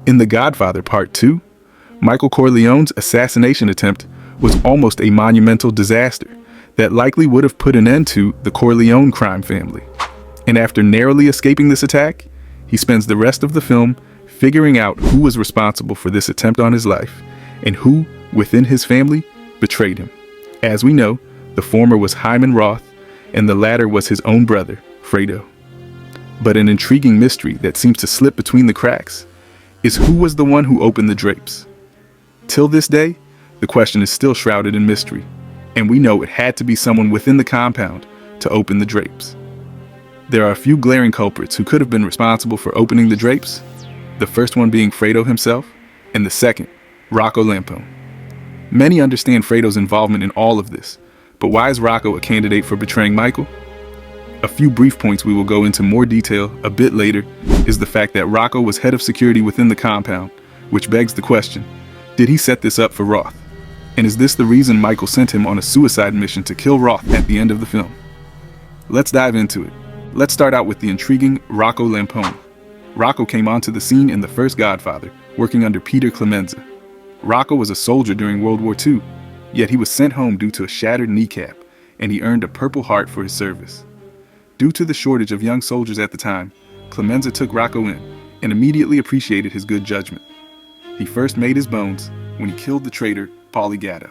In The Godfather Part 2, Michael Corleone's assassination attempt was almost a monumental disaster that likely would have put an end to the Corleone crime family. And after narrowly escaping this attack, he spends the rest of the film figuring out who was responsible for this attempt on his life and who, within his family, betrayed him. As we know, the former was Hyman Roth and the latter was his own brother, Fredo. But an intriguing mystery that seems to slip between the cracks is who was the one who opened the drapes. Till this day, the question is still shrouded in mystery, and we know it had to be someone within the compound to open the drapes. There are a few glaring culprits who could have been responsible for opening the drapes, the first one being Fredo himself, and the second, Rocco Lampone. Many understand Fredo's involvement in all of this, but why is Rocco a candidate for betraying Michael? A few brief points we will go into more detail a bit later is the fact that Rocco was head of security within the compound, which begs the question, did he set this up for Roth? And is this the reason Michael sent him on a suicide mission to kill Roth at the end of the film? Let's dive into it. Let's start out with the intriguing Rocco Lampone. Rocco came onto the scene in the first Godfather, working under Peter Clemenza. Rocco was a soldier during World War II, yet he was sent home due to a shattered kneecap, and he earned a Purple Heart for his service. Due to the shortage of young soldiers at the time, Clemenza took Rocco in and immediately appreciated his good judgment. He first made his bones when he killed the traitor, Paulie Gatto.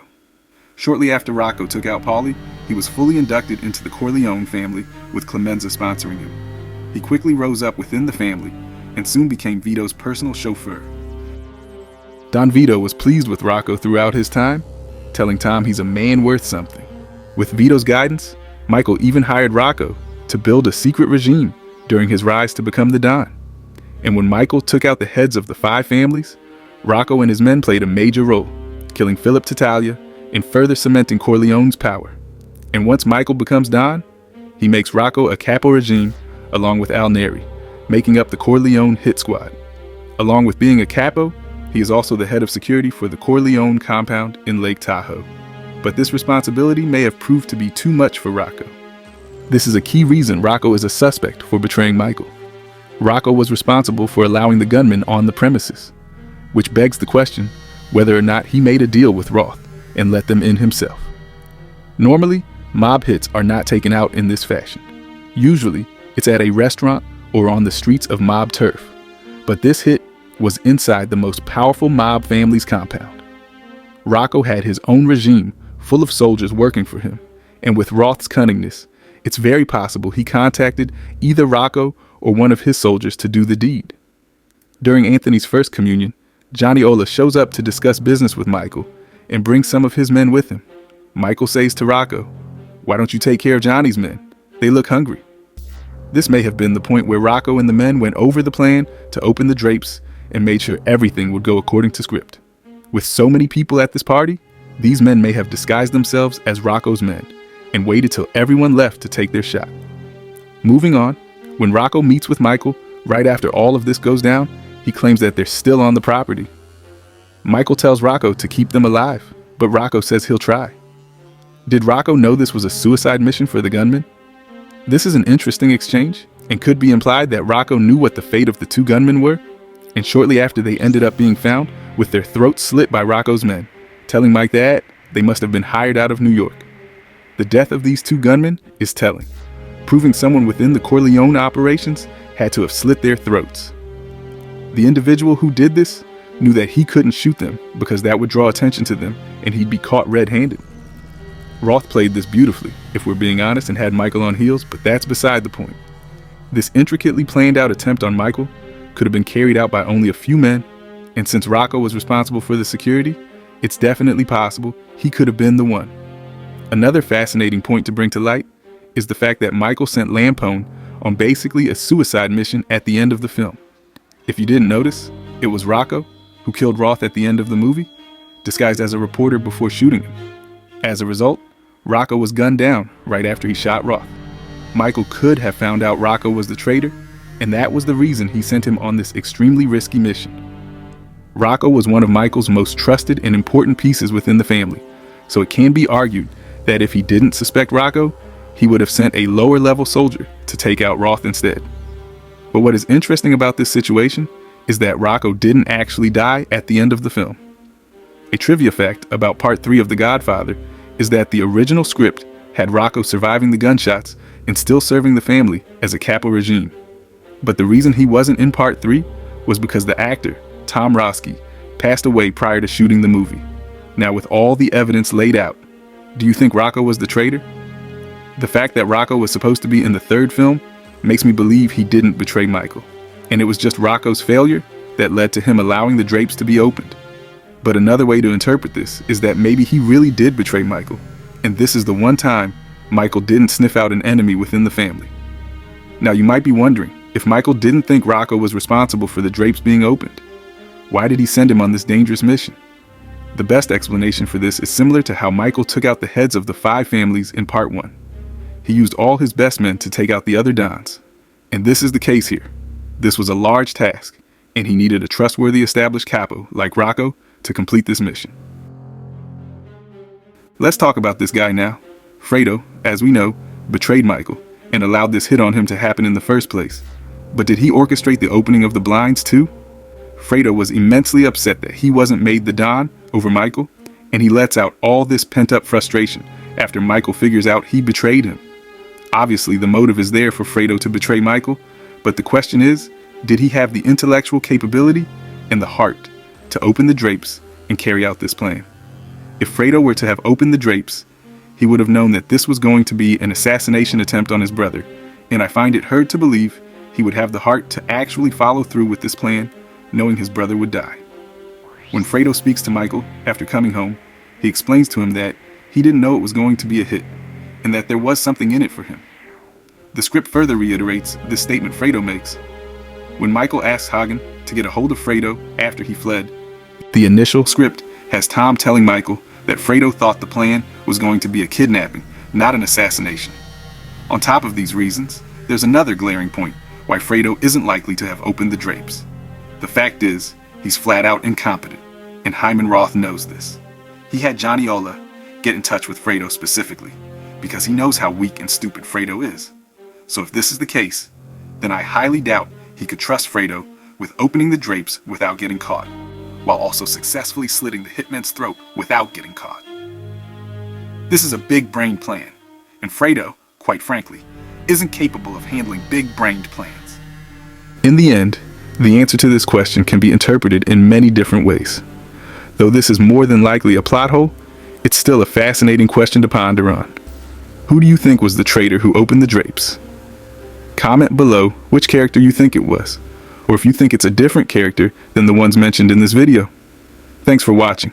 Shortly after Rocco took out Paulie, he was fully inducted into the Corleone family with Clemenza sponsoring him. He quickly rose up within the family and soon became Vito's personal chauffeur. Don Vito was pleased with Rocco throughout his time, telling Tom he's a man worth something. With Vito's guidance, Michael even hired Rocco to build a secret regime during his rise to become the Don. And when Michael took out the heads of the 5 families, Rocco and his men played a major role, killing Philip Tattaglia and further cementing Corleone's power. And once Michael becomes Don, he makes Rocco a capo regime along with Al Neri, making up the Corleone hit squad. Along with being a capo, he is also the head of security for the Corleone compound in Lake Tahoe. But this responsibility may have proved to be too much for Rocco. This is a key reason Rocco is a suspect for betraying Michael. Rocco was responsible for allowing the gunmen on the premises, which begs the question whether or not he made a deal with Roth and let them in himself. Normally, mob hits are not taken out in this fashion. Usually, it's at a restaurant or on the streets of mob turf. But this hit was inside the most powerful mob family's compound. Rocco had his own regime full of soldiers working for him, and with Roth's cunningness, it's very possible he contacted either Rocco or one of his soldiers to do the deed. During Anthony's first communion, Johnny Ola shows up to discuss business with Michael and brings some of his men with him. Michael says to Rocco, "Why don't you take care of Johnny's men? They look hungry." This may have been the point where Rocco and the men went over the plan to open the drapes and made sure everything would go according to script. With so many people at this party, these men may have disguised themselves as Rocco's men and waited till everyone left to take their shot. Moving on, when Rocco meets with Michael right after all of this goes down, he claims that they're still on the property. Michael tells Rocco to keep them alive, but Rocco says he'll try. Did Rocco know this was a suicide mission for the gunmen? This is an interesting exchange, and could be implied that Rocco knew what the fate of the 2 gunmen were, and shortly after they ended up being found with their throats slit by Rocco's men, telling Mike that they must have been hired out of New York. The death of these 2 gunmen is telling, proving someone within the Corleone operations had to have slit their throats. The individual who did this knew that he couldn't shoot them because that would draw attention to them and he'd be caught red-handed. Roth played this beautifully, if we're being honest, and had Michael on heels, but that's beside the point. This intricately planned out attempt on Michael could have been carried out by only a few men, and since Rocco was responsible for the security, it's definitely possible he could have been the one. Another fascinating point to bring to light is the fact that Michael sent Lampone on basically a suicide mission at the end of the film. If you didn't notice, it was Rocco who killed Roth at the end of the movie, disguised as a reporter before shooting him. As a result, Rocco was gunned down right after he shot Roth. Michael could have found out Rocco was the traitor, and that was the reason he sent him on this extremely risky mission. Rocco was one of Michael's most trusted and important pieces within the family, so it can be argued that if he didn't suspect Rocco, he would have sent a lower-level soldier to take out Roth instead. But what is interesting about this situation is that Rocco didn't actually die at the end of the film. A trivia fact about Part 3 of The Godfather is that the original script had Rocco surviving the gunshots and still serving the family as a capo regime. But the reason he wasn't in Part 3 was because the actor, Tom Roski, passed away prior to shooting the movie. Now, with all the evidence laid out, do you think Rocco was the traitor? The fact that Rocco was supposed to be in the third film makes me believe he didn't betray Michael, and it was just Rocco's failure that led to him allowing the drapes to be opened. But another way to interpret this is that maybe he really did betray Michael, and this is the one time Michael didn't sniff out an enemy within the family. Now, you might be wondering, if Michael didn't think Rocco was responsible for the drapes being opened, why did he send him on this dangerous mission? The best explanation for this is similar to how Michael took out the heads of the 5 families in Part 1. He used all his best men to take out the other Dons. And this is the case here. This was a large task, and he needed a trustworthy established capo like Rocco to complete this mission. Let's talk about this guy now. Fredo, as we know, betrayed Michael and allowed this hit on him to happen in the first place. But did he orchestrate the opening of the blinds too? Fredo was immensely upset that he wasn't made the Don over Michael, and he lets out all this pent-up frustration after Michael figures out he betrayed him. Obviously, the motive is there for Fredo to betray Michael, but the question is, did he have the intellectual capability and the heart to open the drapes and carry out this plan? If Fredo were to have opened the drapes, he would have known that this was going to be an assassination attempt on his brother, and I find it hard to believe he would have the heart to actually follow through with this plan, knowing his brother would die. When Fredo speaks to Michael after coming home, he explains to him that he didn't know it was going to be a hit, and that there was something in it for him. The script further reiterates this statement Fredo makes. When Michael asks Hagen to get a hold of Fredo after he fled, the initial script has Tom telling Michael that Fredo thought the plan was going to be a kidnapping, not an assassination. On top of these reasons, there's another glaring point why Fredo isn't likely to have opened the drapes. The fact is, he's flat out incompetent, and Hyman Roth knows this. He had Johnny Ola get in touch with Fredo specifically, because he knows how weak and stupid Fredo is. So if this is the case, then I highly doubt he could trust Fredo with opening the drapes without getting caught, while also successfully slitting the hitman's throat without getting caught. This is a big-brained plan, and Fredo, quite frankly, isn't capable of handling big-brained plans. In the end, the answer to this question can be interpreted in many different ways. Though this is more than likely a plot hole, it's still a fascinating question to ponder on. Who do you think was the traitor who opened the drapes? Comment below which character you think it was, or if you think it's a different character than the ones mentioned in this video. Thanks for watching.